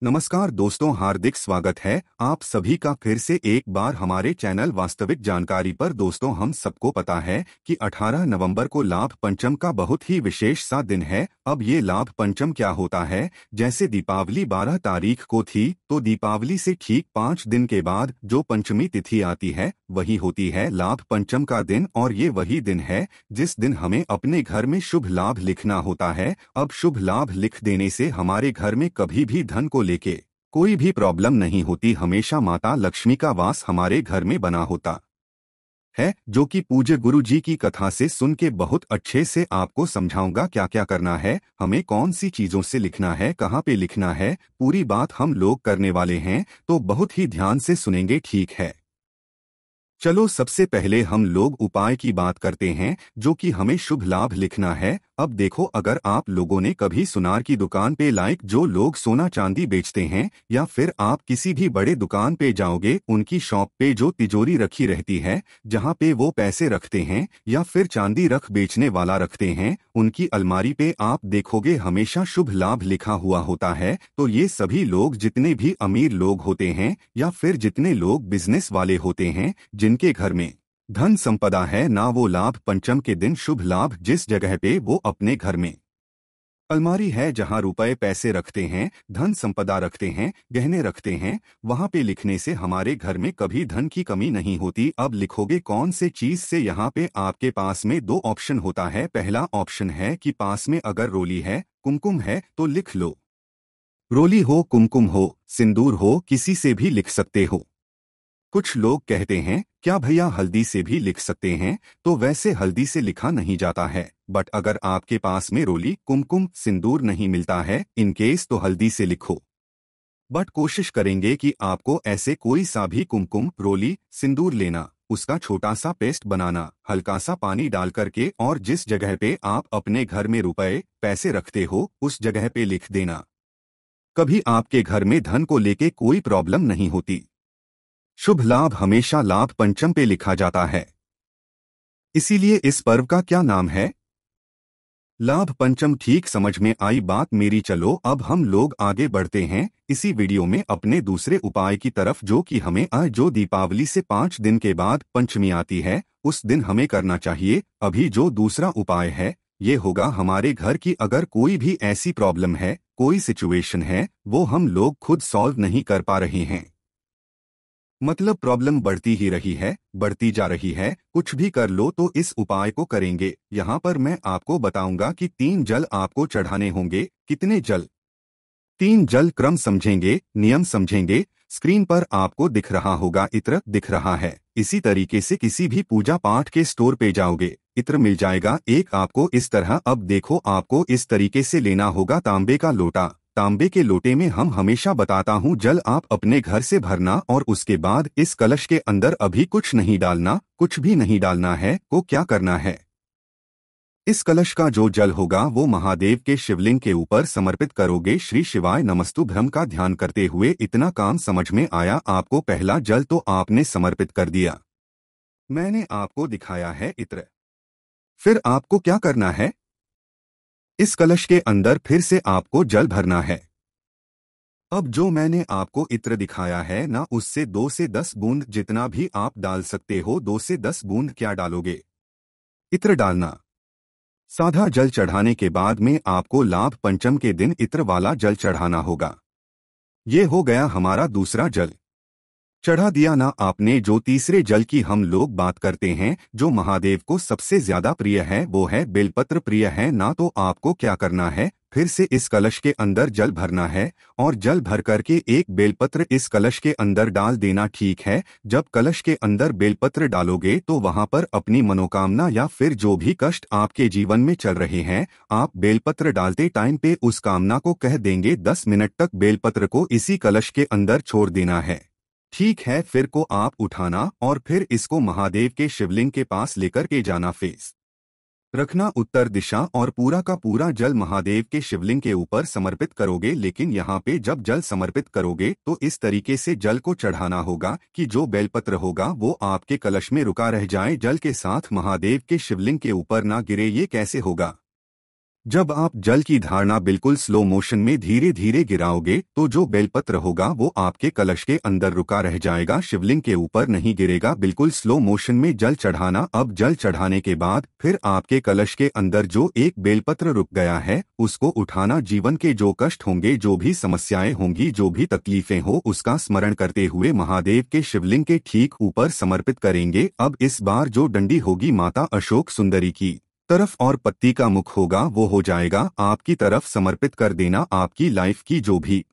नमस्कार दोस्तों, हार्दिक स्वागत है आप सभी का फिर से एक बार हमारे चैनल वास्तविक जानकारी पर। दोस्तों, हम सबको पता है कि 18 नवंबर को लाभ पंचम का बहुत ही विशेष सा दिन है। अब ये लाभ पंचम क्या होता है? जैसे दीपावली 12 तारीख को थी, तो दीपावली से ठीक 5 दिन के बाद जो पंचमी तिथि आती है वही होती है लाभ पंचम का दिन। और ये वही दिन है जिस दिन हमें अपने घर में शुभ लाभ लिखना होता है। अब शुभ लाभ लिख देने से हमारे घर में कभी भी धन को लेके कोई भी प्रॉब्लम नहीं होती। हमेशा माता लक्ष्मी का वास हमारे घर में बना होता है, जो कि पूज्य गुरु जी की कथा से सुन के बहुत अच्छे से आपको समझाऊंगा क्या क्या करना है, हमें कौन सी चीजों से लिखना है, कहाँ पे लिखना है। पूरी बात हम लोग करने वाले हैं, तो बहुत ही ध्यान से सुनेंगे, ठीक है? चलो सबसे पहले हम लोग उपाय की बात करते हैं, जो कि हमें शुभ लाभ लिखना है। अब देखो, अगर आप लोगों ने कभी सुनार की दुकान पे जो लोग सोना चांदी बेचते हैं, या फिर आप किसी भी बड़े दुकान पे जाओगे, उनकी शॉप पे जो तिजोरी रखी रहती है जहाँ पे वो पैसे रखते हैं या फिर चांदी रख बेचने वाला रखते हैं, उनकी अलमारी पे आप देखोगे हमेशा शुभ लाभ लिखा हुआ होता है। तो ये सभी लोग, जितने भी अमीर लोग होते हैं या फिर जितने लोग बिजनेस वाले होते हैं, जिनके घर में धन संपदा है ना, वो लाभ पंचम के दिन शुभ लाभ जिस जगह पे वो अपने घर में अलमारी है जहां रुपए पैसे रखते हैं, धन संपदा रखते हैं, गहने रखते हैं, वहां पे लिखने से हमारे घर में कभी धन की कमी नहीं होती। अब लिखोगे कौन से चीज से? यहाँ पे आपके पास में दो ऑप्शन होता है। पहला ऑप्शन है कि पास में अगर रोली है, कुमकुम है तो लिख लो। रोली हो, कुमकुम हो, सिंदूर हो, किसी से भी लिख सकते हो। कुछ लोग कहते हैं क्या भैया हल्दी से भी लिख सकते हैं? तो वैसे हल्दी से लिखा नहीं जाता है, बट अगर आपके पास में रोली, कुमकुम, सिंदूर नहीं मिलता है इन केस, तो हल्दी से लिखो। बट कोशिश करेंगे कि आपको ऐसे कोई सा भी कुमकुम, रोली, सिंदूर लेना, उसका छोटा सा पेस्ट बनाना, हल्का सा पानी डाल करके, और जिस जगह पे आप अपने घर में रुपए पैसे रखते हो उस जगह पे लिख देना। कभी आपके घर में धन को लेके कोई प्रॉब्लम नहीं होती। शुभ लाभ हमेशा लाभ पंचम पे लिखा जाता है, इसीलिए इस पर्व का क्या नाम है? लाभ पंचम। ठीक समझ में आई बात मेरी। चलो अब हम लोग आगे बढ़ते हैं इसी वीडियो में अपने दूसरे उपाय की तरफ, जो कि हमें जो दीपावली से 5 दिन के बाद पंचमी आती है उस दिन हमें करना चाहिए। अभी जो दूसरा उपाय है ये होगा हमारे घर की अगर कोई भी ऐसी प्रॉब्लम है, कोई सिचुएशन है, वो हम लोग खुद सॉल्व नहीं कर पा रहे हैं, मतलब प्रॉब्लम बढ़ती ही रही है, बढ़ती जा रही है, कुछ भी कर लो, तो इस उपाय को करेंगे। यहाँ पर मैं आपको बताऊंगा कि 3 जल आपको चढ़ाने होंगे। कितने जल? 3 जल क्रम समझेंगे, नियम समझेंगे। स्क्रीन पर आपको दिख रहा होगा, इत्र दिख रहा है। इसी तरीके से किसी भी पूजा पाठ के स्टोर पे जाओगे, इत्र मिल जाएगा एक आपको इस तरह। अब देखो, आपको इस तरीके से लेना होगा तांबे का लोटा। तांबे के लोटे में हम हमेशा बताता हूँ जल आप अपने घर से भरना, और उसके बाद इस कलश के अंदर अभी कुछ नहीं डालना, कुछ भी नहीं डालना है। को क्या करना है? इस कलश का जो जल होगा वो महादेव के शिवलिंग के ऊपर समर्पित करोगे। श्री शिवाय नमस्तुभ्यम का ध्यान करते हुए। इतना काम समझ में आया आपको? पहला जल तो आपने समर्पित कर दिया, मैंने आपको दिखाया है इत्र। फिर आपको क्या करना है? इस कलश के अंदर फिर से आपको जल भरना है। अब जो मैंने आपको इत्र दिखाया है ना, उससे 2 से 10 बूंद, जितना भी आप डाल सकते हो, 2 से 10 बूंद क्या डालोगे? इत्र डालना। साधा जल चढ़ाने के बाद में आपको लाभ पंचम के दिन इत्र वाला जल चढ़ाना होगा। ये हो गया हमारा दूसरा जल। चढ़ा दिया ना आपने। जो तीसरे जल की हम लोग बात करते हैं, जो महादेव को सबसे ज्यादा प्रिय है, वो है बेलपत्र प्रिय है ना। तो आपको क्या करना है? फिर से इस कलश के अंदर जल भरना है, और जल भर करके एक बेलपत्र इस कलश के अंदर डाल देना, ठीक है? जब कलश के अंदर बेलपत्र डालोगे तो वहां पर अपनी मनोकामना या फिर जो भी कष्ट आपके जीवन में चल रहे हैं, आप बेलपत्र डालते टाइम पे उस कामना को कह देंगे। 10 मिनट तक बेलपत्र को इसी कलश के अंदर छोड़ देना है, ठीक है? फिर को आप उठाना और फिर इसको महादेव के शिवलिंग के पास लेकर के जाना। फेस रखना उत्तर दिशा, और पूरा का पूरा जल महादेव के शिवलिंग के ऊपर समर्पित करोगे। लेकिन यहाँ पे जब जल समर्पित करोगे तो इस तरीके से जल को चढ़ाना होगा कि जो बेलपत्र होगा वो आपके कलश में रुका रह जाए, जल के साथ महादेव के शिवलिंग के ऊपर ना गिरे। ये कैसे होगा? जब आप जल की धारणा बिल्कुल स्लो मोशन में धीरे धीरे गिराओगे तो जो बेलपत्र होगा वो आपके कलश के अंदर रुका रह जाएगा, शिवलिंग के ऊपर नहीं गिरेगा। बिल्कुल स्लो मोशन में जल चढ़ाना। अब जल चढ़ाने के बाद फिर आपके कलश के अंदर जो एक बेलपत्र रुक गया है उसको उठाना। जीवन के जो कष्ट होंगे, जो भी समस्याएं होंगी, जो भी तकलीफें हो, उसका स्मरण करते हुए महादेव के शिवलिंग के ठीक ऊपर समर्पित करेंगे। अब इस बार जो डंडी होगी माता अशोक सुंदरी की तरफ और पत्ती का मुख होगा वो हो जाएगा आपकी तरफ समर्पित कर देना। आपकी लाइफ की जो भी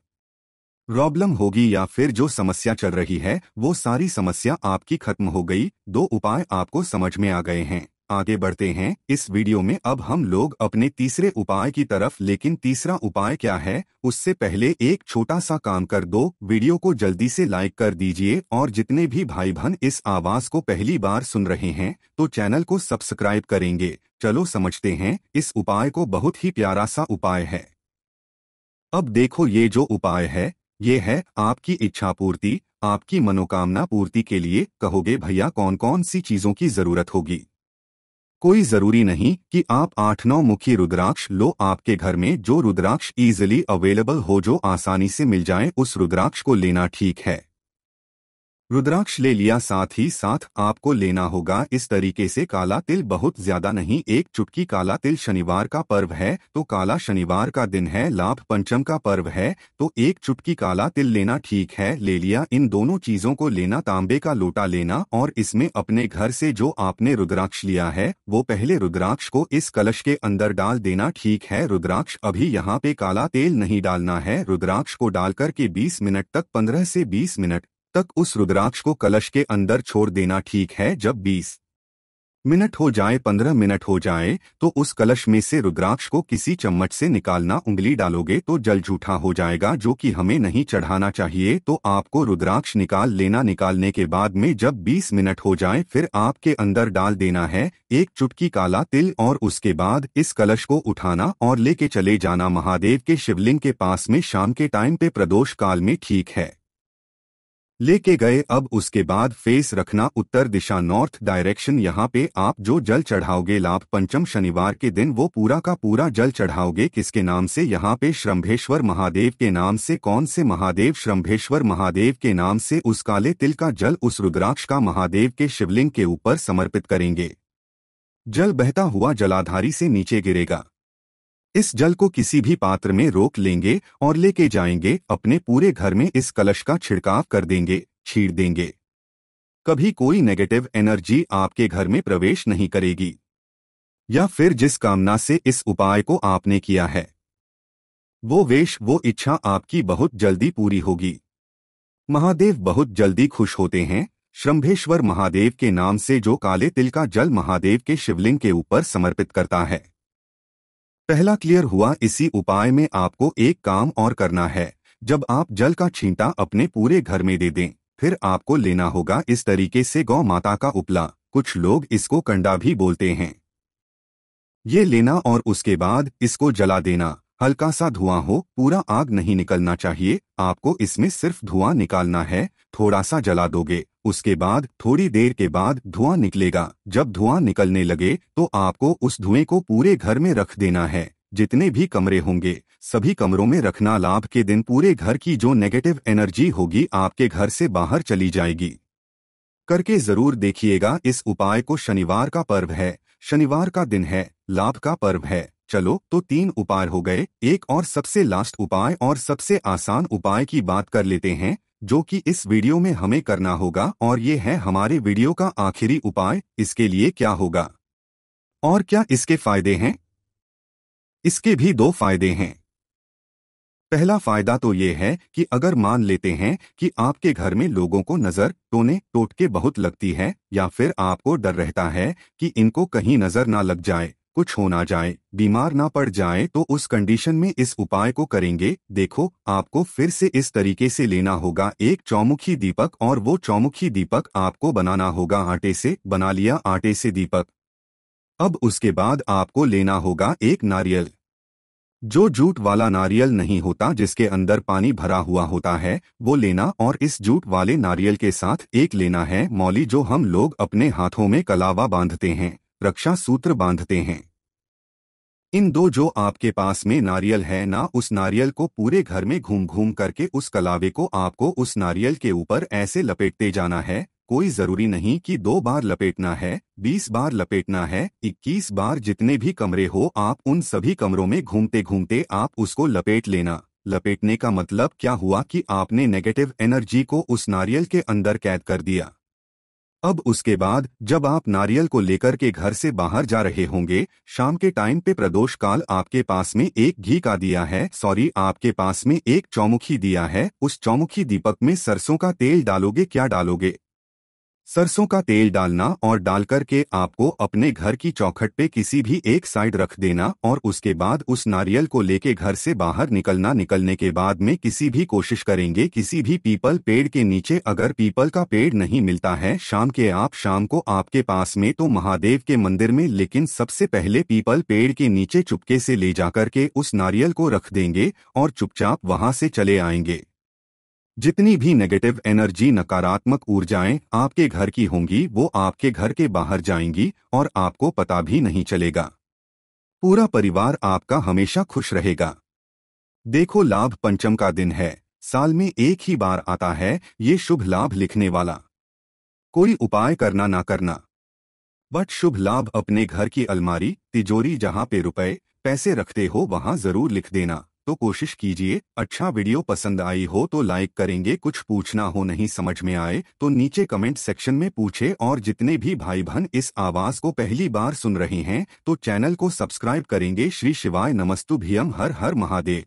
प्रॉब्लम होगी या फिर जो समस्या चल रही है वो सारी समस्या आपकी खत्म हो गई। दो उपाय आपको समझ में आ गए हैं। आगे बढ़ते हैं इस वीडियो में। अब हम लोग अपने तीसरे उपाय की तरफ। लेकिन तीसरा उपाय क्या है उससे पहले एक छोटा सा काम कर दो। वीडियो को जल्दी से लाइक कर दीजिए और जितने भी भाई बहन इस आवाज को पहली बार सुन रहे हैं तो चैनल को सब्सक्राइब करेंगे। चलो समझते हैं इस उपाय को। बहुत ही प्यारा सा उपाय है। अब देखो ये जो उपाय है ये है आपकी इच्छा पूर्ति, आपकी मनोकामना पूर्ति के लिए। कहोगे भैया कौन कौन सी चीजों की जरूरत होगी? कोई जरूरी नहीं कि आप 8-9 मुखी रुद्राक्ष लो। आपके घर में जो रुद्राक्ष इजीली अवेलेबल हो, जो आसानी से मिल जाए, उस रुद्राक्ष को लेना ठीक है। रुद्राक्ष ले लिया, साथ ही साथ आपको लेना होगा इस तरीके से काला तिल। बहुत ज्यादा नहीं, एक चुटकी काला तिल। शनिवार का पर्व है तो काला शनिवार का दिन है, लाभ पंचम का पर्व है तो एक चुटकी काला तिल लेना ठीक है। ले लिया। इन दोनों चीजों को लेना, तांबे का लोटा लेना और इसमें अपने घर से जो आपने रुद्राक्ष लिया है वो पहले रुद्राक्ष को इस कलश के अंदर डाल देना ठीक है। रुद्राक्ष अभी यहाँ पे काला तेल नहीं डालना है। रुद्राक्ष को डालकर के 20 मिनट तक, 15 से 20 मिनट तक उस रुद्राक्ष को कलश के अंदर छोड़ देना ठीक है। जब 20 मिनट हो जाए, 15 मिनट हो जाए तो उस कलश में से रुद्राक्ष को किसी चम्मच से निकालना। उंगली डालोगे तो जल जूठा हो जाएगा, जो कि हमें नहीं चढ़ाना चाहिए। तो आपको रुद्राक्ष निकाल लेना। निकालने के बाद में जब 20 मिनट हो जाए फिर आपके अंदर डाल देना है एक चुटकी काला तिल और उसके बाद इस कलश को उठाना और लेके चले जाना महादेव के शिवलिंग के पास में। शाम के टाइम पे प्रदोष काल में ठीक है, लेके गए। अब उसके बाद फेस रखना उत्तर दिशा, नॉर्थ डायरेक्शन। यहाँ पे आप जो जल चढ़ाओगे लाभ पंचम शनिवार के दिन वो पूरा का पूरा जल चढ़ाओगे किसके नाम से? यहाँ पे श्रंभेश्वर महादेव के नाम से। कौन से महादेव? श्रंभेश्वर महादेव के नाम से। उस काले तिल का जल, उस रुद्राक्ष का महादेव के शिवलिंग के ऊपर समर्पित करेंगे। जल बहता हुआ जलाधारी से नीचे गिरेगा। इस जल को किसी भी पात्र में रोक लेंगे और लेके जाएंगे अपने पूरे घर में। इस कलश का छिड़काव कर देंगे, छीड़ देंगे। कभी कोई नेगेटिव एनर्जी आपके घर में प्रवेश नहीं करेगी। या फिर जिस कामना से इस उपाय को आपने किया है वो वेश, वो इच्छा आपकी बहुत जल्दी पूरी होगी। महादेव बहुत जल्दी खुश होते हैं। श्रंभेश्वर महादेव के नाम से जो काले तिल का जल महादेव के शिवलिंग के ऊपर समर्पित करता है। पहला क्लियर हुआ। इसी उपाय में आपको एक काम और करना है। जब आप जल का छींटा अपने पूरे घर में दे दें फिर आपको लेना होगा इस तरीके से गौ माता का उपला, कुछ लोग इसको कंडा भी बोलते हैं। ये लेना और उसके बाद इसको जला देना। हल्का सा धुआं हो, पूरा आग नहीं निकलना चाहिए। आपको इसमें सिर्फ धुआं निकालना है। थोड़ा सा जला दोगे, उसके बाद थोड़ी देर के बाद धुआं निकलेगा। जब धुआं निकलने लगे तो आपको उस धुएं को पूरे घर में रख देना है। जितने भी कमरे होंगे सभी कमरों में रखना। लाभ के दिन पूरे घर की जो नेगेटिव एनर्जी होगी आपके घर से बाहर चली जाएगी। करके जरूर देखिएगा इस उपाय को। शनिवार का पर्व है, शनिवार का दिन है, लाभ का पर्व है। चलो तो 3 उपाय हो गए। एक और सबसे लास्ट उपाय और सबसे आसान उपाय की बात कर लेते हैं जो कि इस वीडियो में हमें करना होगा, और ये है हमारे वीडियो का आखिरी उपाय। इसके लिए क्या होगा और क्या इसके फायदे हैं? इसके भी 2 फायदे हैं। पहला फायदा तो ये है कि अगर मान लेते हैं कि आपके घर में लोगों को नजर, टोने, टोटके बहुत लगती है या फिर आपको डर रहता है कि इनको कहीं नजर ना लग जाए, कुछ हो ना जाए, बीमार ना पड़ जाए, तो उस कंडीशन में इस उपाय को करेंगे। देखो आपको फिर से इस तरीके से लेना होगा एक चौमुखी दीपक, और वो चौमुखी दीपक आपको बनाना होगा आटे से। बना लिया आटे से दीपक। अब उसके बाद आपको लेना होगा एक नारियल। जो जूट वाला नारियल नहीं होता जिसके अंदर पानी भरा हुआ होता है वो लेना, और इस जूट वाले नारियल के साथ एक लेना है मौली, जो हम लोग अपने हाथों में कलावा बांधते हैं, रक्षा सूत्र बांधते हैं। इन दो जो आपके पास में नारियल है ना, उस नारियल को पूरे घर में घूम घूम करके उस कलावे को आपको उस नारियल के ऊपर ऐसे लपेटते जाना है। कोई जरूरी नहीं कि 2 बार लपेटना है, 20 बार लपेटना है, 21 बार, जितने भी कमरे हो आप उन सभी कमरों में घूमते घूमते आप उसको लपेट लेना। लपेटने का मतलब क्या हुआ कि आपने नेगेटिव एनर्जी को उस नारियल के अंदर कैद कर दिया। अब उसके बाद जब आप नारियल को लेकर के घर से बाहर जा रहे होंगे, शाम के टाइम पे प्रदोष काल, आपके पास में एक घी का दिया है, आपके पास में एक चौमुखी दिया है, उस चौमुखी दीपक में सरसों का तेल डालोगे। क्या डालोगे? सरसों का तेल डालना और डाल करके आपको अपने घर की चौखट पे किसी भी एक साइड रख देना और उसके बाद उस नारियल को लेके घर से बाहर निकलना। निकलने के बाद में किसी भी कोशिश करेंगे किसी भी पीपल पेड़ के नीचे, अगर पीपल का पेड़ नहीं मिलता है शाम को आपके पास में, तो महादेव के मंदिर में, लेकिन सबसे पहले पीपल पेड़ के नीचे चुपके से ले जाकर के उस नारियल को रख देंगे और चुपचाप वहां से चले आएंगे। जितनी भी नेगेटिव एनर्जी, नकारात्मक ऊर्जाएं आपके घर की होंगी वो आपके घर के बाहर जाएंगी और आपको पता भी नहीं चलेगा। पूरा परिवार आपका हमेशा खुश रहेगा। देखो, लाभ पंचम का दिन है, साल में एक ही बार आता है ये शुभ लाभ लिखने वाला। कोई उपाय करना ना करना, बट शुभ लाभ अपने घर की अलमारी, तिजोरी, जहां पे रुपए पैसे रखते हो वहां जरूर लिख देना। तो कोशिश कीजिए। अच्छा, वीडियो पसंद आई हो तो लाइक करेंगे। कुछ पूछना हो, नहीं समझ में आए तो नीचे कमेंट सेक्शन में पूछे। और जितने भी भाई बहन इस आवाज को पहली बार सुन रहे हैं तो चैनल को सब्सक्राइब करेंगे। श्री शिवाय नमस्तुभ्यम। हर हर महादेव।